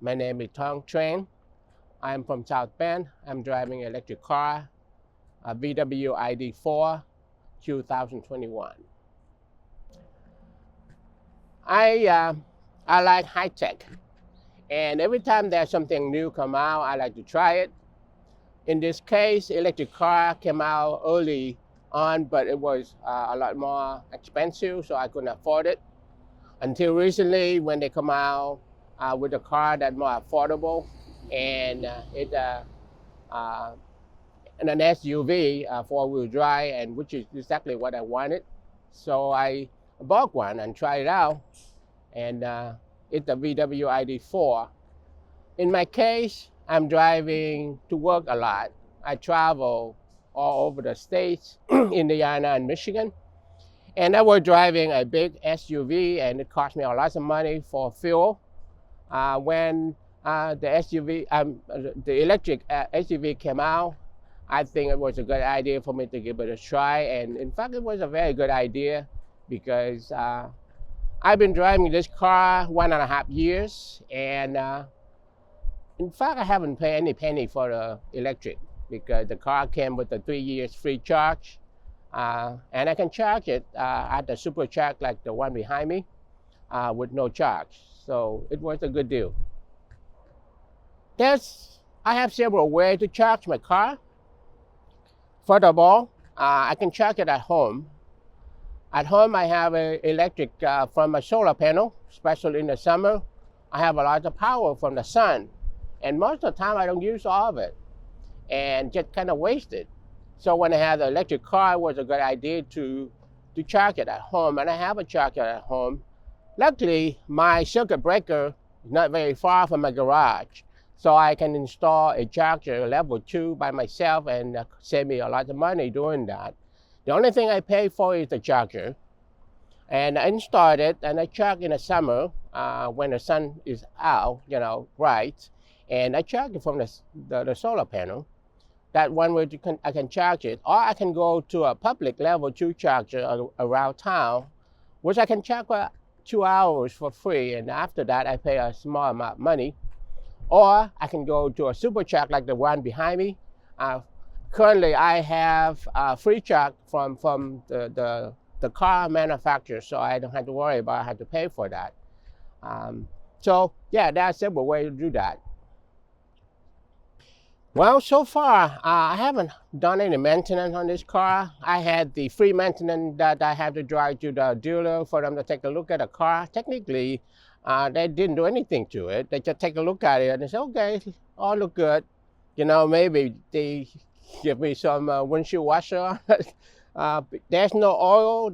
My name is Tung. I'm from South Bend. I'm driving an electric car, a VW ID.4 2021. I like high tech, and every time there's something new come out, I like to try it. In this case, electric car came out early on, but it was a lot more expensive, so I couldn't afford it. Until recently, when they come out with a car that's more affordable, and an SUV, four-wheel drive, and which is exactly what I wanted. So I bought one and tried it out, and it's the VW ID.4. In my case, I'm driving to work a lot. I travel all over the states, Indiana and Michigan. And I was driving a big SUV, and it cost me a lot of money for fuel. When the electric SUV came out, I think it was a good idea for me to give it a try. And in fact, it was a very good idea because I've been driving this car 1.5 years. And in fact, I haven't paid any penny for the electric because the car came with a 3 years free charge. And I can charge it at the supercharge like the one behind me with no charge. So it was a good deal. I have several ways to charge my car. First of all, I can charge it at home. At home, I have an electric from a solar panel, especially in the summer. I have a lot of power from the sun. And most of the time, I don't use all of it and just kind of waste it. So when I had the electric car, it was a good idea to charge it at home. And I have a charger at home. Luckily, my circuit breaker is not very far from my garage. So I can install a charger level 2 by myself and save me a lot of money doing that. The only thing I pay for is the charger. And I installed it and I charge in the summer when the sun is out, bright. And I charge it from the solar panel. That one way I can charge it. Or I can go to a public level 2 charger around town, which I can charge for 2 hours for free. And after that, I pay a small amount of money. Or I can go to a supercharge like the one behind me. Currently, I have a free charge from the car manufacturer, so I don't have to worry about I have to pay for that. So yeah, there are several ways to do that. Well, so far, I haven't done any maintenance on this car. I had the free maintenance that I had to drive to the dealer for them to take a look at the car. Technically, they didn't do anything to it. They just take a look at it and they say, okay, all look good. Maybe they give me some windshield washer. There's no oil,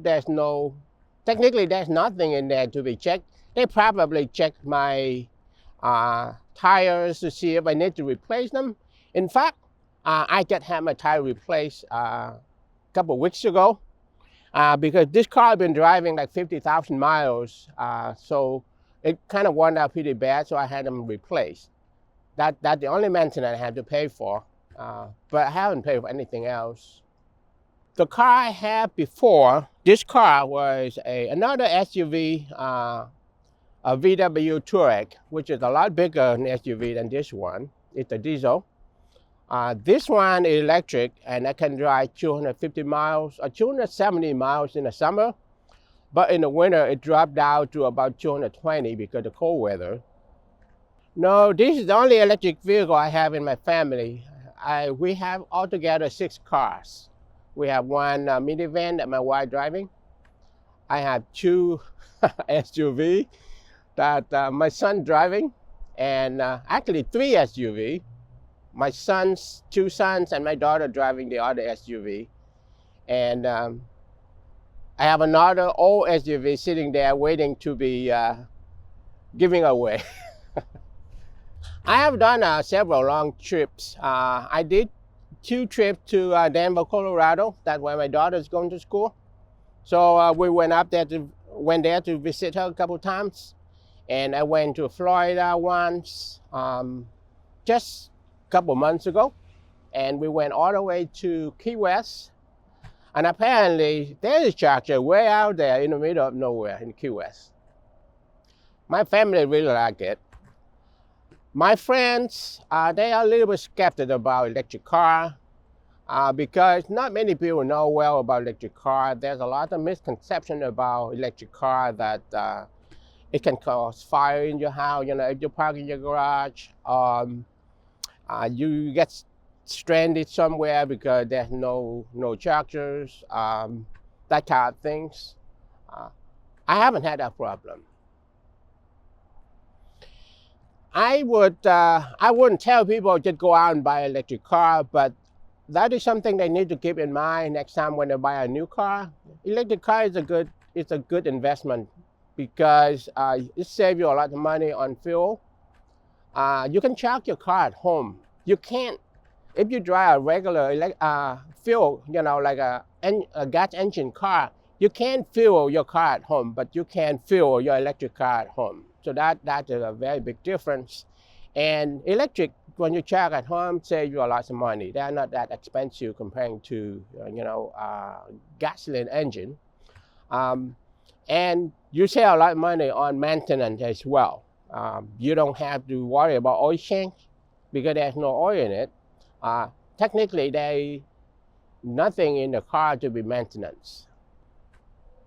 technically there's nothing in there to be checked. They probably checked my tires to see if I need to replace them. In fact, I just had my tire replaced a couple of weeks ago because this car I've been driving like 50,000 miles. So it kind of worn out pretty bad, so I had them replaced. That's the only maintenance I had to pay for, but I haven't paid for anything else. The car I had before, this car was another SUV, a VW Touareg, which is a lot bigger an SUV than this one. It's a diesel. This one is electric, and I can drive 250 miles or 270 miles in the summer. But in the winter, it dropped down to about 220 because of cold weather. No, this is the only electric vehicle I have in my family. We have altogether 6 cars. We have one minivan that my wife driving. I have 2 SUV that my son driving, and actually 3 SUV. My 2 sons and my daughter driving the other SUV. And I have another old SUV sitting there waiting to be giving away. I have done several long trips. I did 2 trips to Denver, Colorado. That's where my daughter is going to school. So we went there to visit her a couple times. And I went to Florida once, just a couple months ago. And we went all the way to Key West. And apparently, there is a charger way out there in the middle of nowhere in Key West. My family really like it. My friends, they are a little bit skeptical about electric car because not many people know well about electric car. There's a lot of misconception about electric car that it can cause fire in your house. You know, if you park in your garage, you get stranded somewhere because there's no chargers, that kind of things. Uh, I haven't had that problem. I wouldn't tell people just go out and buy an electric car, but that is something they need to keep in mind next time when they buy a new car. Electric car is a good investment because it saves you a lot of money on fuel. You can charge your car at home. You can't if you drive a regular fuel, you know, like a gas engine car. You can't fuel your car at home, but you can fuel your electric car at home. So that is a very big difference. And electric, when you charge at home, save you a lot of money. They're not that expensive comparing to gasoline engine. And you save a lot of money on maintenance as well. You don't have to worry about oil change because there's no oil in it. Technically, there's nothing in the car to be maintenance.